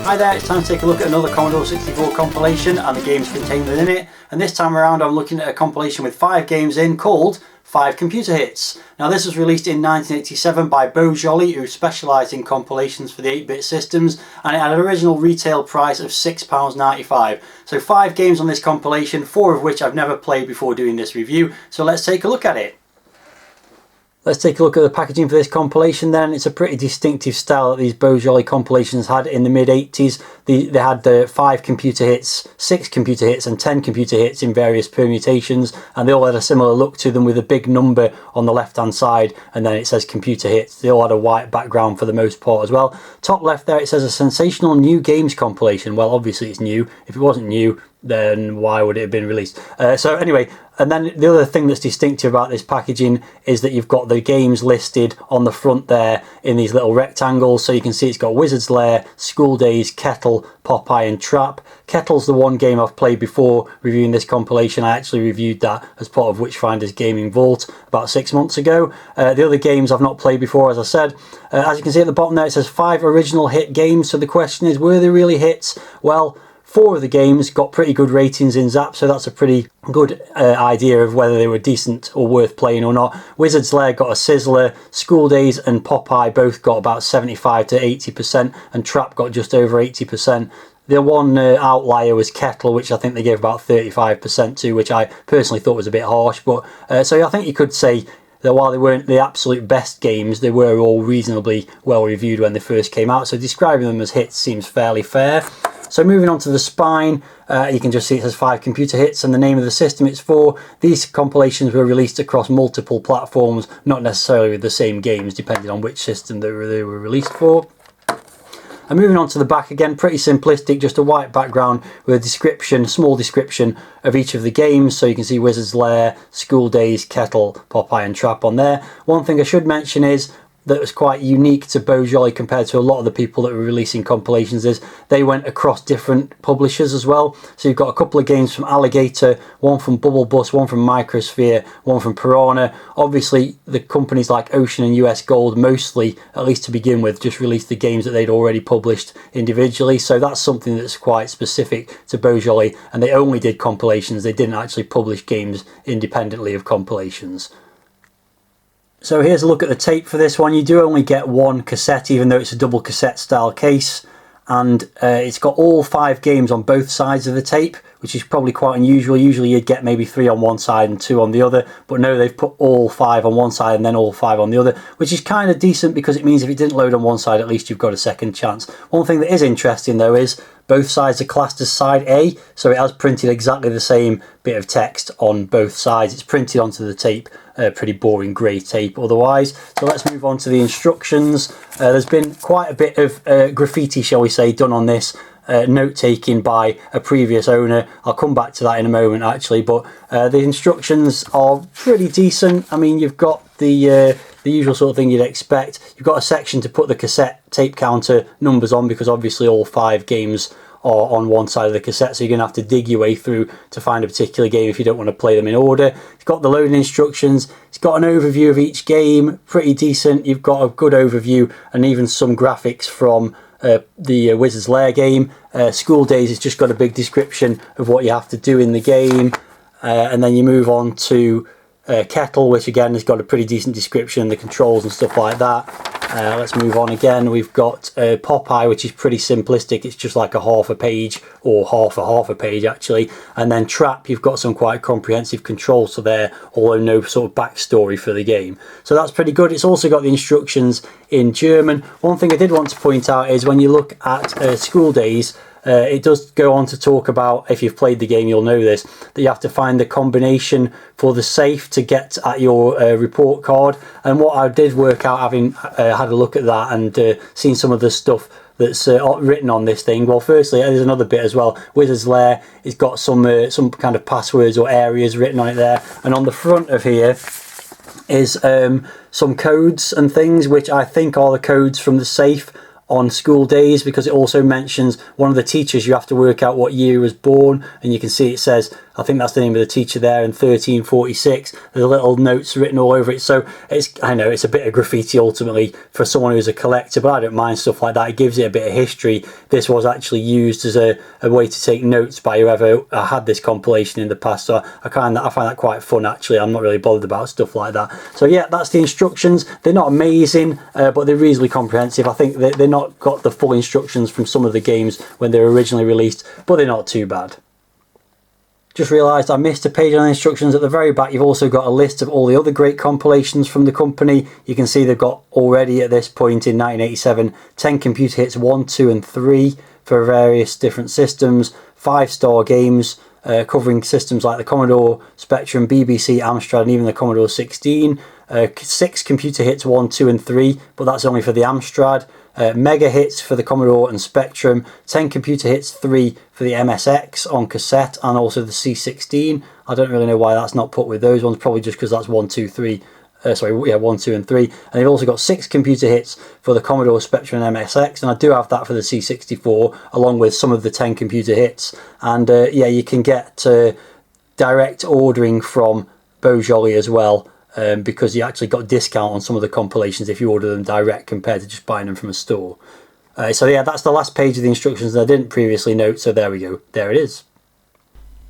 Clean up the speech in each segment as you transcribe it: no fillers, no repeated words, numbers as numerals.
Hi there, it's time to take a look at another Commodore 64 compilation and the games contained within it. And this time around I'm looking at a compilation with 5 games in called 5 Computer Hits. Now this was released in 1987 by Baur Jolly, who specialised in compilations for the 8-bit systems, and it had an original retail price of £6.95. So 5 games on this compilation, 4 of which I've never played before doing this review, so let's take a look at it. Let's take a look at the packaging for this compilation then. It's a pretty distinctive style that these Baur Jolly compilations had in the mid-80s. They had 5 computer hits, 6 computer hits and 10 computer hits in various permutations, and they all had a similar look to them with a big number on the left hand side and then it says computer hits. They all had a white background for the most part as well. Top left there it says a sensational new games compilation. Well, obviously it's new. If it wasn't new, then why would it have been released? So anyway, and then the other thing that's distinctive about this packaging is that you've got the games listed on the front there in these little rectangles, so you can see it's got Wizard's Lair, Skool Daze, Kettle, Popeye and Trap. Kettle's the one game I've played before reviewing this compilation. I actually reviewed that as part of Witchfinder's Gaming Vault about 6 months ago. The other games I've not played before, as I said. As you can see at the bottom there it says 5 original hit games, so the question is, were they really hits? Well, 4 of the games got pretty good ratings in Zap, so that's a pretty good idea of whether they were decent or worth playing or not. Wizard's Lair got a sizzler, Skool Daze and Popeye both got about 75 to 80%, and Trap got just over 80%. The one outlier was Kettle, which I think they gave about 35% to, which I personally thought was a bit harsh. But so I think you could say that while they weren't the absolute best games, they were all reasonably well reviewed when they first came out. So describing them as hits seems fairly fair. So moving on to the spine, you can just see it says 5 computer hits and the name of the system it's for. These compilations were released across multiple platforms, not necessarily with the same games, depending on which system they were released for. And moving on to the back again, pretty simplistic, just a white background with a description, a small description of each of the games. So you can see Wizard's Lair, Skool Daze, Kettle, Popeye and Trap on there. One thing I should mention is that was quite unique to Baur Jolly compared to a lot of the people that were releasing compilations is they went across different publishers as well. So you've got a couple of games from Alligator, one from Bubble Bus, one from Microsphere, one from Piranha. Obviously the companies like Ocean and US Gold mostly, at least to begin with, just released the games that they'd already published individually. So that's something that's quite specific to Baur Jolly, and they only did compilations. They didn't actually publish games independently of compilations. So here's a look at the tape for this one. You do only get 1 cassette, even though it's a double cassette style case, and it's got all 5 games on both sides of the tape, which is probably quite unusual. Usually you'd get maybe 3 on one side and 2 on the other, but no, they've put all 5 on one side and then all 5 on the other, which is kind of decent because it means if it didn't load on one side, at least you've got a second chance. One thing that is interesting though is both sides are classed as side A, so it has printed exactly the same bit of text on both sides. It's printed onto the tape, pretty boring grey tape otherwise. So let's move on to the instructions. There's been quite a bit of graffiti, shall we say, done on this. Note-taking by a previous owner. I'll come back to that in a moment actually, but the instructions are pretty decent. I mean, you've got the usual sort of thing you'd expect. You've got a section to put the cassette tape counter numbers on, because obviously all 5 games are on one side of the cassette, so you're going to have to dig your way through to find a particular game if you don't want to play them in order. It's got the loading instructions, it's got an overview of each game, pretty decent. You've got a good overview and even some graphics from the Wizard's Lair game. Skool Daze has just got a big description of what you have to do in the game, and then you move on to Kettle, which again has got a pretty decent description, the controls and stuff like that. Let's move on again. We've got Popeye, which is pretty simplistic. It's just like a half a page, or half a page actually. And then Trap, you've got some quite comprehensive controls to there, although no sort of backstory for the game. So that's pretty good. It's also got the instructions in German. One thing I did want to point out is when you look at Skool Daze, it does go on to talk about, if you've played the game you'll know this, that you have to find the combination for the safe to get at your report card. And what I did work out, having had a look at that and seen some of the stuff that's written on this thing, well, firstly there's another bit as well. Wizard's Lair, it's got some kind of passwords or areas written on it there, and on the front of here is some codes and things, which I think are the codes from the safe on Skool Daze, because it also mentions one of the teachers. You have to work out what year he was born, and you can see it says I think that's the name of the teacher there, and 1346. There's little notes written all over it. So I know it's a bit of graffiti ultimately for someone who's a collector, but I don't mind stuff like that. It gives it a bit of history. This was actually used as a way to take notes by whoever had this compilation in the past. So I find that quite fun actually. I'm not really bothered about stuff like that. So yeah, that's the instructions. They're not amazing, but they're reasonably comprehensive. I think they're not got the full instructions from some of the games when they were originally released, but they're not too bad. Just realised I missed a page on the instructions. At the very back you've also got a list of all the other great compilations from the company. You can see they've got already at this point in 1987 10 computer hits 1, 2 and 3 for various different systems, 5-star games covering systems like the Commodore, Spectrum, BBC, Amstrad and even the Commodore 16. 6 computer hits 1, 2 and 3, but that's only for the Amstrad. Mega hits for the Commodore and Spectrum, 10 computer hits 3 for the MSX on cassette and also the C16. I don't really know why that's not put with those ones, probably just because that's 1, 2, 3. 1, 2 and 3. And they've also got 6 computer hits for the Commodore, Spectrum and MSX, and I do have that for the C64 along with some of the 10 computer hits. And yeah, you can get direct ordering from Baur Jolly as well. Because you actually got a discount on some of the compilations if you order them direct compared to just buying them from a store. So yeah, that's the last page of the instructions that I didn't previously note, so there we go, there it is.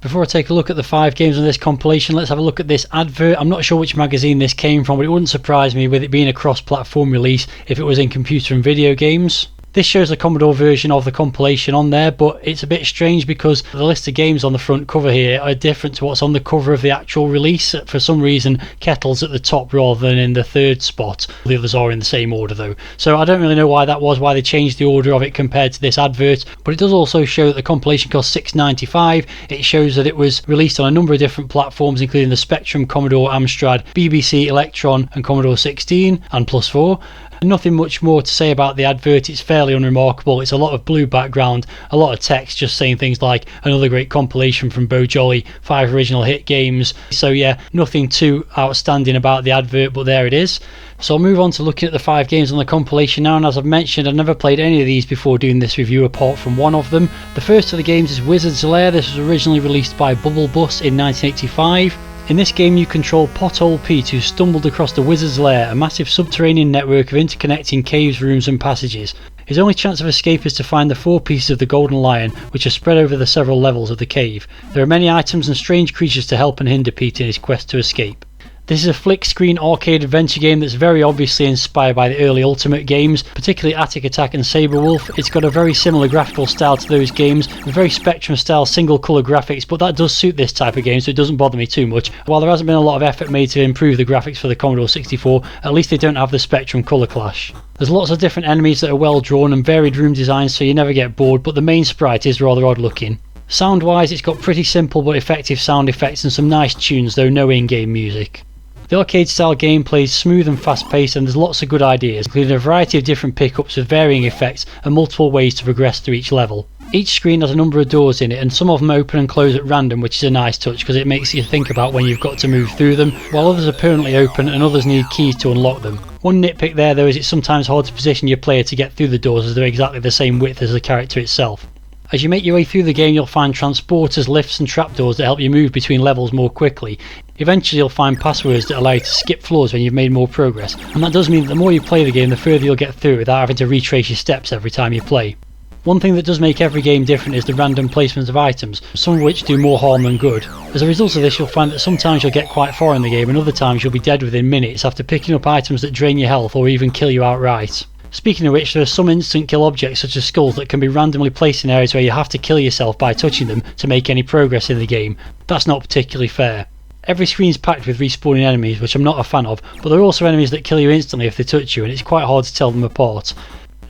Before I take a look at the 5 games on this compilation, let's have a look at this advert. I'm not sure which magazine this came from, but it wouldn't surprise me with it being a cross-platform release if it was in computer and video games. This shows the Commodore version of the compilation on there, but it's a bit strange because the list of games on the front cover here are different to what's on the cover of the actual release. For some reason, Kettle's at the top rather than in the 3rd spot. The others are in the same order though. So I don't really know why that was, why they changed the order of it compared to this advert, but it does also show that the compilation cost $6.95. It shows that it was released on a number of different platforms, including the Spectrum, Commodore, Amstrad, BBC, Electron and Commodore 16 and Plus4. Nothing much more to say about the advert. It's fairly unremarkable. It's a lot of blue background, a lot of text just saying things like another great compilation from Baur Jolly, 5 original hit games. So yeah, nothing too outstanding about the advert, but there it is. So I'll move on to looking at the 5 games on the compilation now, and as I've mentioned, I've never played any of these before doing this review apart from one of them. The first of the games is Wizard's Lair. This was originally released by Bubble Bus in 1985. In this game you control Pothole Pete, who stumbled across the Wizard's Lair, a massive subterranean network of interconnecting caves, rooms and passages. His only chance of escape is to find the 4 pieces of the Golden Lion, which are spread over the several levels of the cave. There are many items and strange creatures to help and hinder Pete in his quest to escape. This is a flick-screen arcade adventure game that's very obviously inspired by the early Ultimate games, particularly Attic Attack and Sabre Wolf. It's got a very similar graphical style to those games, with very Spectrum-style single-colour graphics, but that does suit this type of game, so it doesn't bother me too much. While there hasn't been a lot of effort made to improve the graphics for the Commodore 64, at least they don't have the Spectrum colour clash. There's lots of different enemies that are well drawn and varied room designs, so you never get bored, but the main sprite is rather odd looking. Sound wise, it's got pretty simple but effective sound effects and some nice tunes, though no in-game music. The arcade style gameplay is smooth and fast paced, and there's lots of good ideas, including a variety of different pickups with varying effects and multiple ways to progress through each level. Each screen has a number of doors in it, and some of them open and close at random, which is a nice touch because it makes you think about when you've got to move through them, while others are permanently open and others need keys to unlock them. One nitpick there though is it's sometimes hard to position your player to get through the doors as they're exactly the same width as the character itself. As you make your way through the game, you'll find transporters, lifts and trapdoors that help you move between levels more quickly. Eventually you'll find passwords that allow you to skip floors when you've made more progress, and that does mean that the more you play the game, the further you'll get through without having to retrace your steps every time you play. One thing that does make every game different is the random placement of items, some of which do more harm than good. As a result of this, you'll find that sometimes you'll get quite far in the game and other times you'll be dead within minutes after picking up items that drain your health or even kill you outright. Speaking of which, there are some instant kill objects such as skulls that can be randomly placed in areas where you have to kill yourself by touching them to make any progress in the game. That's not particularly fair. Every screen is packed with respawning enemies, which I'm not a fan of, but there are also enemies that kill you instantly if they touch you, and it's quite hard to tell them apart.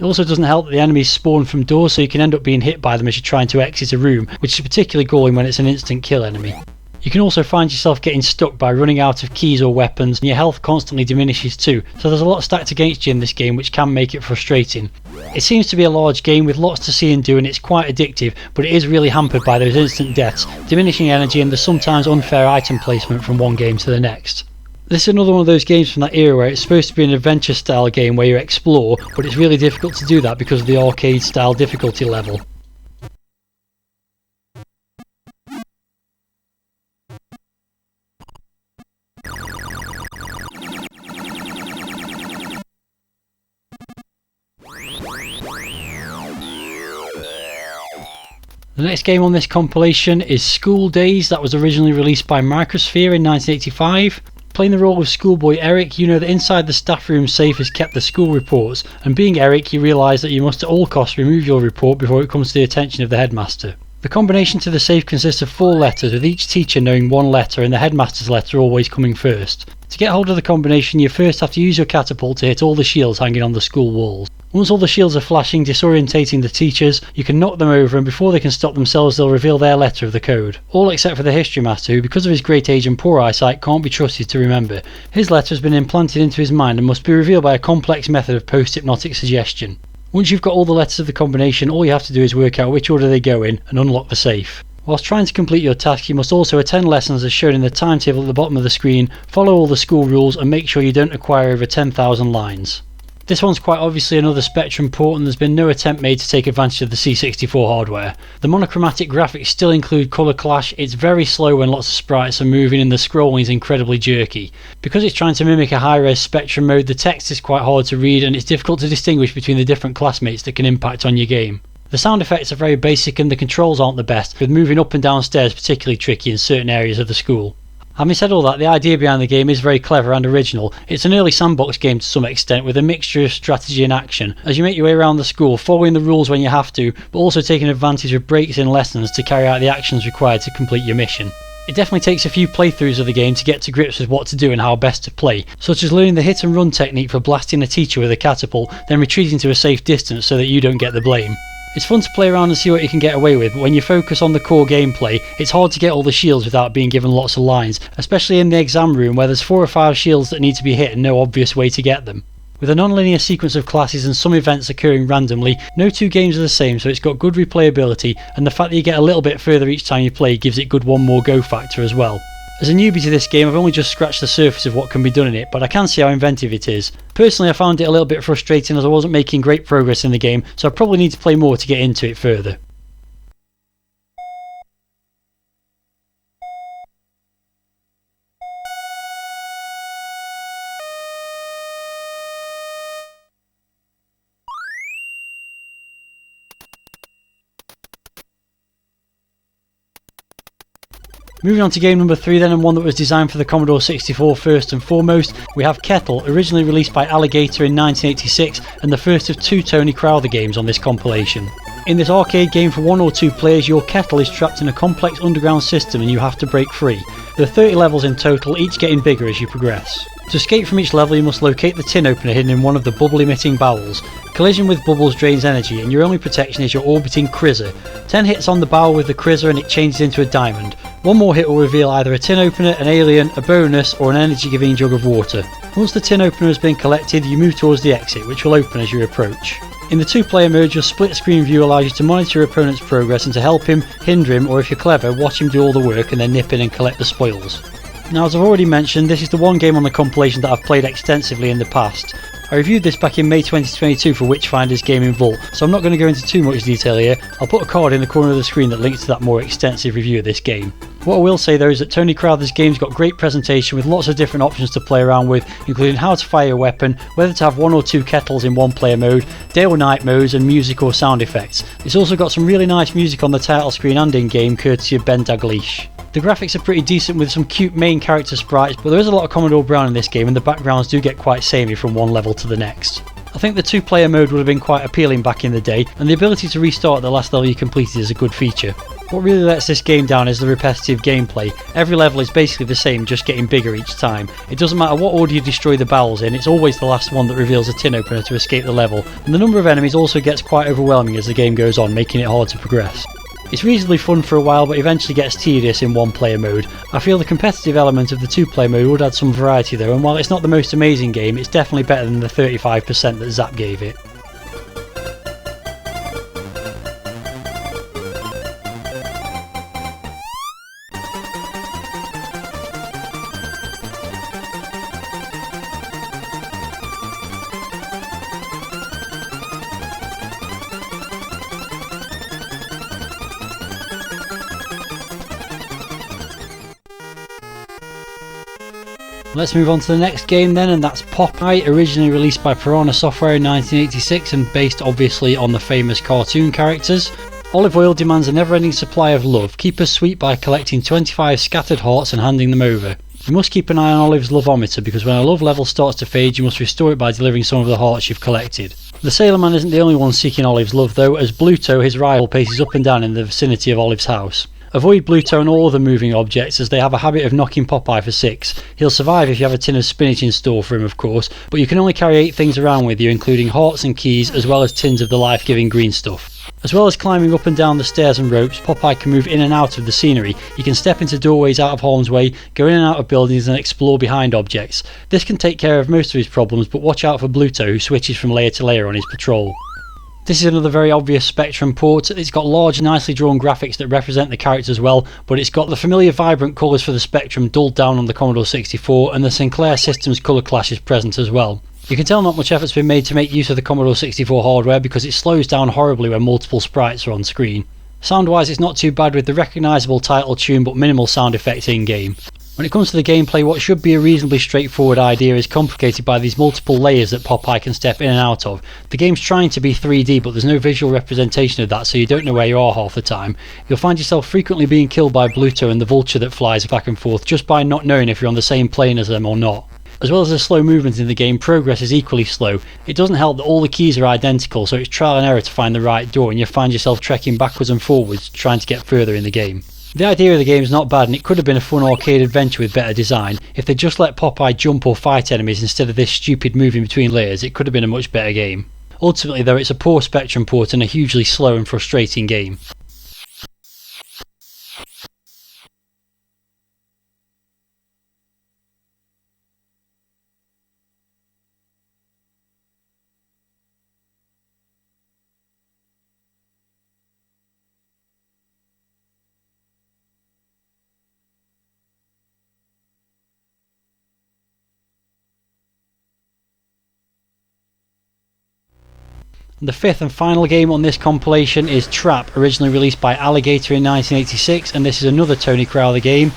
It also doesn't help that the enemies spawn from doors, so you can end up being hit by them as you're trying to exit a room, which is particularly galling when it's an instant kill enemy. You can also find yourself getting stuck by running out of keys or weapons, and your health constantly diminishes too, so there's a lot stacked against you in this game which can make it frustrating. It seems to be a large game with lots to see and do, and it's quite addictive, but it is really hampered by those instant deaths, diminishing energy and the sometimes unfair item placement from one game to the next. This is another one of those games from that era where it's supposed to be an adventure style game where you explore, but it's really difficult to do that because of the arcade style difficulty level. The next game on this compilation is Skool Daze, that was originally released by Microsphere in 1985. Playing the role of schoolboy Eric, you know that inside the staff room safe is kept the school reports, and being Eric you realise that you must at all costs remove your report before it comes to the attention of the headmaster. The combination to the safe consists of 4 letters, with each teacher knowing one letter and the headmaster's letter always coming first. To get hold of the combination you first have to use your catapult to hit all the shields hanging on the school walls. Once all the shields are flashing, disorientating the teachers, you can knock them over and before they can stop themselves they'll reveal their letter of the code. All except for the history master who, because of his great age and poor eyesight, can't be trusted to remember. His letter has been implanted into his mind and must be revealed by a complex method of post-hypnotic suggestion. Once you've got all the letters of the combination, all you have to do is work out which order they go in and unlock the safe. Whilst trying to complete your task, you must also attend lessons as shown in the timetable at the bottom of the screen, follow all the school rules and make sure you don't acquire over 10,000 lines. This one's quite obviously another Spectrum port and there's been no attempt made to take advantage of the C64 hardware. The monochromatic graphics still include colour clash, it's very slow when lots of sprites are moving and the scrolling is incredibly jerky. Because it's trying to mimic a high-res Spectrum mode, the text is quite hard to read and it's difficult to distinguish between the different classmates that can impact on your game. The sound effects are very basic and the controls aren't the best, with moving up and down stairs particularly tricky in certain areas of the school. Having said all that, the idea behind the game is very clever and original. It's an early sandbox game to some extent with a mixture of strategy and action, as you make your way around the school, following the rules when you have to, but also taking advantage of breaks in lessons to carry out the actions required to complete your mission. It definitely takes a few playthroughs of the game to get to grips with what to do and how best to play, such as learning the hit and run technique for blasting a teacher with a catapult, then retreating to a safe distance so that you don't get the blame. It's fun to play around and see what you can get away with, but when you focus on the core gameplay, it's hard to get all the shields without being given lots of lines, especially in the exam room where there's 4 or 5 shields that need to be hit and no obvious way to get them. With a non-linear sequence of classes and some events occurring randomly, no 2 games are the same, so it's got good replayability, and the fact that you get a little bit further each time you play gives it good one more go factor as well. As a newbie to this game, I've only just scratched the surface of what can be done in it, but I can see how inventive it is. Personally, I found it a little bit frustrating as I wasn't making great progress in the game, so I probably need to play more to get into it further. Moving on to game number 3 then, and one that was designed for the Commodore 64 first and foremost, we have Kettle, originally released by Alligator in 1986 and the first of 2 Tony Crowther games on this compilation. In this arcade game for 1 or 2 players, your Kettle is trapped in a complex underground system and you have to break free. There are 30 levels in total, each getting bigger as you progress. To escape from each level you must locate the tin opener hidden in one of the bubble emitting bowels. Collision with bubbles drains energy and your only protection is your orbiting Crizzer. 10 hits on the bowel with the Crizzer and it changes into a diamond. One more hit will reveal either a tin opener, an alien, a bonus or an energy giving jug of water. Once the tin opener has been collected you move towards the exit, which will open as you approach. In the 2-player mode, your split screen view allows you to monitor your opponent's progress and to help him, hinder him, or if you're clever, watch him do all the work and then nip in and collect the spoils. Now, as I've already mentioned, this is the one game on the compilation that I've played extensively in the past. I reviewed this back in May 2022 for Witchfinder's Gaming Vault, so I'm not going to go into too much detail here. I'll put a card in the corner of the screen that links to that more extensive review of this game. What I will say though is that Tony Crowther's game's got great presentation with lots of different options to play around with, including how to fire a weapon, whether to have 1 or 2 kettles in 1-player mode, day or night modes and music or sound effects. It's also got some really nice music on the title screen and in-game courtesy of Ben Daglish. The graphics are pretty decent with some cute main character sprites, but there is a lot of Commodore Brown in this game and the backgrounds do get quite samey from one level to the next. I think the 2-player mode would have been quite appealing back in the day, and the ability to restart the last level you completed is a good feature. What really lets this game down is the repetitive gameplay. Every level is basically the same, just getting bigger each time. It doesn't matter what order you destroy the bowels in, it's always the last one that reveals a tin opener to escape the level, and the number of enemies also gets quite overwhelming as the game goes on, making it hard to progress. It's reasonably fun for a while but eventually gets tedious in 1-player mode. I feel the competitive element of the 2-player mode would add some variety though, and while it's not the most amazing game, it's definitely better than the 35% that Zap gave it. Let's move on to the next game then, and that's Popeye, originally released by Piranha Software in 1986 and based obviously on the famous cartoon characters. Olive oil demands a never-ending supply of love. Keep us sweet by collecting 25 scattered hearts and handing them over. You must keep an eye on Olive's love-ometer, because when a love level starts to fade, you must restore it by delivering some of the hearts you've collected. The Sailor Man isn't the only one seeking Olive's love though, as Bluto, his rival, paces up and down in the vicinity of Olive's house. Avoid Bluto and all other moving objects, as they have a habit of knocking Popeye for 6. He'll survive if you have a tin of spinach in store for him, of course, but you can only carry 8 things around with you, including hearts and keys, as well as tins of the life-giving green stuff. As well as climbing up and down the stairs and ropes, Popeye can move in and out of the scenery. You can step into doorways out of harm's way, go in and out of buildings and explore behind objects. This can take care of most of his problems, but watch out for Bluto, who switches from layer to layer on his patrol. This is another very obvious Spectrum port. It's got large, nicely drawn graphics that represent the characters well, but it's got the familiar vibrant colours for the Spectrum dulled down on the Commodore 64, and the Sinclair Systems colour clash is present as well. You can tell not much effort's been made to make use of the Commodore 64 hardware, because it slows down horribly when multiple sprites are on screen. Sound wise, it's not too bad with the recognisable title tune but minimal sound effects in game. When it comes to the gameplay, what should be a reasonably straightforward idea is complicated by these multiple layers that Popeye can step in and out of. The game's trying to be 3D, but there's no visual representation of that, so you don't know where you are half the time. You'll find yourself frequently being killed by Bluto and the vulture that flies back and forth just by not knowing if you're on the same plane as them or not. As well as the slow movement in the game, progress is equally slow. It doesn't help that all the keys are identical, so it's trial and error to find the right door, and you find yourself trekking backwards and forwards trying to get further in the game. The idea of the game is not bad, and it could have been a fun arcade adventure with better design. If they just let Popeye jump or fight enemies instead of this stupid moving between layers, it could have been a much better game. Ultimately though, it's a poor Spectrum port and a hugely slow and frustrating game. The fifth and final game on this compilation is Trap, originally released by Alligator in 1986, and this is another Tony Crowther game.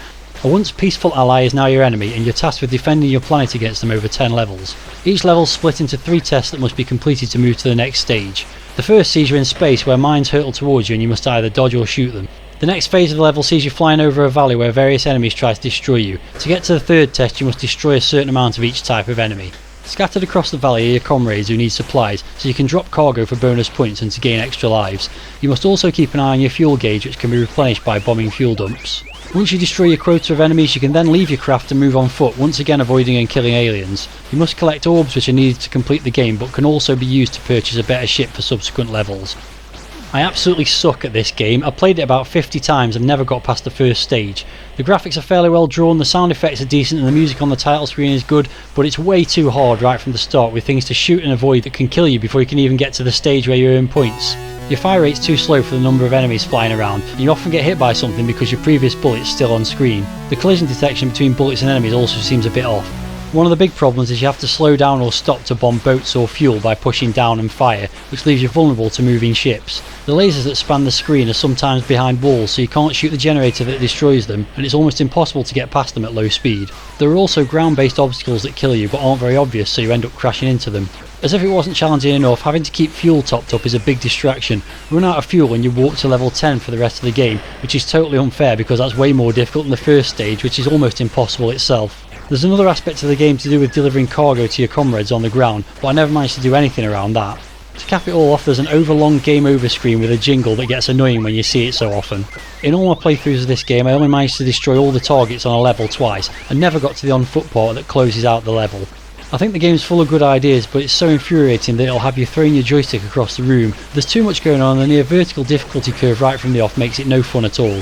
A once peaceful ally is now your enemy, and you're tasked with defending your planet against them over 10 levels. Each level is split into 3 tests that must be completed to move to the next stage. The first sees you in space, where mines hurtle towards you and you must either dodge or shoot them. The next phase of the level sees you flying over a valley where various enemies try to destroy you. To get to the third test, you must destroy a certain amount of each type of enemy. Scattered across the valley are your comrades who need supplies, so you can drop cargo for bonus points and to gain extra lives. You must also keep an eye on your fuel gauge, which can be replenished by bombing fuel dumps. Once you destroy your quota of enemies, you can then leave your craft and move on foot, once again avoiding and killing aliens. You must collect orbs which are needed to complete the game, but can also be used to purchase a better ship for subsequent levels. I absolutely suck at this game. I played it about 50 times and never got past the first stage. The graphics are fairly well drawn, the sound effects are decent and the music on the title screen is good, but it's way too hard right from the start, with things to shoot and avoid that can kill you before you can even get to the stage where you earn points. Your fire rate's too slow for the number of enemies flying around, and you often get hit by something because your previous bullet's still on screen. The collision detection between bullets and enemies also seems a bit off. One of the big problems is you have to slow down or stop to bomb boats or fuel by pushing down and fire, which leaves you vulnerable to moving ships. The lasers that span the screen are sometimes behind walls, so you can't shoot the generator that destroys them, and it's almost impossible to get past them at low speed. There are also ground-based obstacles that kill you but aren't very obvious, so you end up crashing into them. As if it wasn't challenging enough, having to keep fuel topped up is a big distraction. Run out of fuel and you walk to level 10 for the rest of the game, which is totally unfair because that's way more difficult than the first stage, which is almost impossible itself. There's another aspect of the game to do with delivering cargo to your comrades on the ground, but I never managed to do anything around that. To cap it all off, there's an overlong game over screen with a jingle that gets annoying when you see it so often. In all my playthroughs of this game, I only managed to destroy all the targets on a level twice, and never got to the on foot part that closes out the level. I think the game's full of good ideas, but it's so infuriating that it'll have you throwing your joystick across the room. There's too much going on, and the near vertical difficulty curve right from the off makes it no fun at all.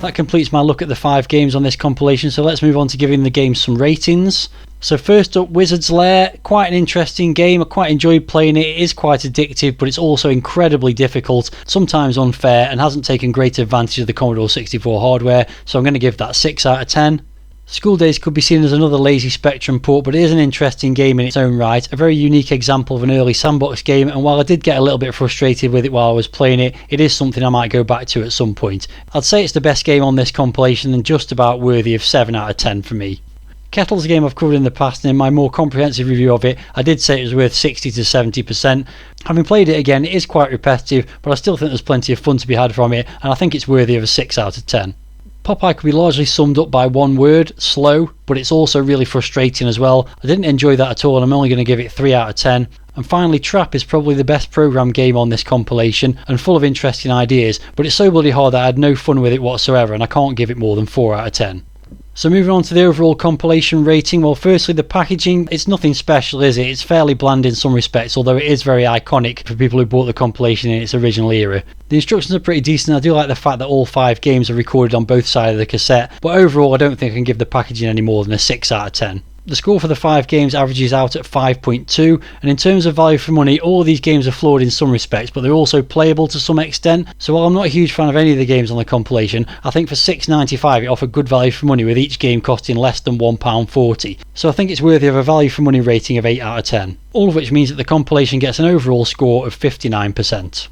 That completes my look at the 5 games on this compilation, so let's move on to giving the game some ratings. So first up, Wizard's Lair, quite an interesting game. I quite enjoyed playing it. It is quite addictive, but it's also incredibly difficult, sometimes unfair, and hasn't taken great advantage of the Commodore 64 hardware, so I'm going to give that 6 out of 10. Skool Daze could be seen as another lazy Spectrum port, but it is an interesting game in its own right, a very unique example of an early sandbox game, and while I did get a little bit frustrated with it while I was playing it, it is something I might go back to at some point. I'd say it's the best game on this compilation and just about worthy of 7 out of 10 for me. Kettle's a game I've covered in the past, and in my more comprehensive review of it, I did say it was worth 60 to 70%. Having played it again, it is quite repetitive, but I still think there's plenty of fun to be had from it, and I think it's worthy of a 6 out of 10. Popeye could be largely summed up by one word, slow, but it's also really frustrating as well. I didn't enjoy that at all, and I'm only going to give it 3 out of 10. And finally, Trap is probably the best programmed game on this compilation and full of interesting ideas, but it's so bloody hard that I had no fun with it whatsoever, and I can't give it more than 4 out of 10. So moving on to the overall compilation rating, well, firstly the packaging, it's nothing special, is it? It's fairly bland in some respects, although it is very iconic for people who bought the compilation in its original era. The instructions are pretty decent. I do like the fact that all 5 games are recorded on both sides of the cassette, but overall I don't think I can give the packaging any more than a 6 out of 10. The score for the 5 games averages out at 5.2, and in terms of value for money, all of these games are flawed in some respects, but they're also playable to some extent. So while I'm not a huge fan of any of the games on the compilation, I think for £6.95 it offered good value for money, with each game costing less than £1.40. So I think it's worthy of a value for money rating of 8 out of 10. All of which means that the compilation gets an overall score of 59%.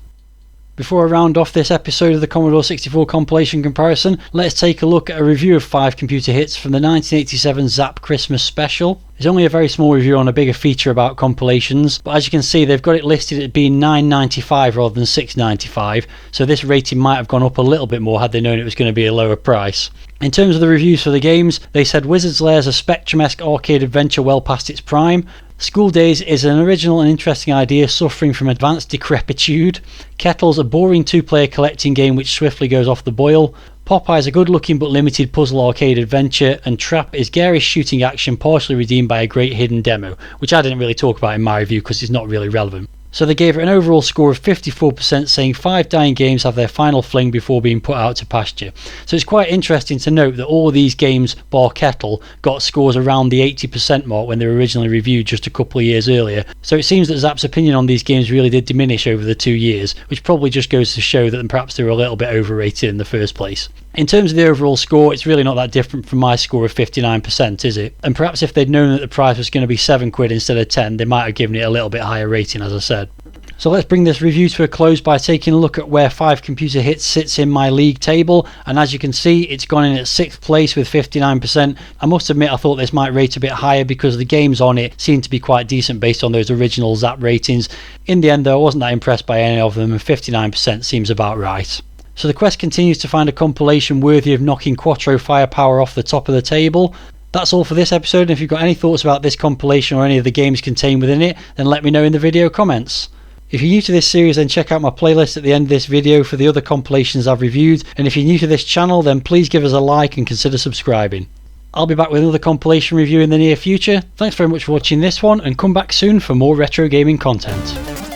Before I round off this episode of the Commodore 64 compilation comparison, let's take a look at a review of 5 computer hits from the 1987 Zap Christmas special. It's only a very small review on a bigger feature about compilations, but as you can see they've got it listed at being $9.95 rather than $6.95, so this rating might have gone up a little bit more had they known it was going to be a lower price. In terms of the reviews for the games, they said Wizard's Lair is a Spectrum-esque arcade adventure well past its prime. Skool Daze is an original and interesting idea suffering from advanced decrepitude. Kettle's a boring 2-player collecting game which swiftly goes off the boil. Popeye is a good looking but limited puzzle arcade adventure, and Trap is garish shooting action partially redeemed by a great hidden demo, which I didn't really talk about in my review because it's not really relevant. So they gave it an overall score of 54%, saying 5 dying games have their final fling before being put out to pasture. So it's quite interesting to note that all of these games, bar Kettle, got scores around the 80% mark when they were originally reviewed just a couple of years earlier. So it seems that Zap's opinion on these games really did diminish over the 2 years, which probably just goes to show that perhaps they were a little bit overrated in the first place. In terms of the overall score, it's really not that different from my score of 59%, is it? And perhaps if they'd known that the price was going to be £7 instead of 10, they might have given it a little bit higher rating, as I said. So let's bring this review to a close by taking a look at where 5 computer hits sits in my league table, and as you can see it's gone in at 6th place with 59%. I must admit I thought this might rate a bit higher because the games on it seem to be quite decent based on those original Zap ratings. In the end though, I wasn't that impressed by any of them, and 59% seems about right. So the quest continues to find a compilation worthy of knocking Quattro Firepower off the top of the table. That's all for this episode, and if you've got any thoughts about this compilation or any of the games contained within it, then let me know in the video comments. If you're new to this series, then check out my playlist at the end of this video for the other compilations I've reviewed, and if you're new to this channel then please give us a like and consider subscribing. I'll be back with another compilation review in the near future. Thanks very much for watching this one, and come back soon for more retro gaming content.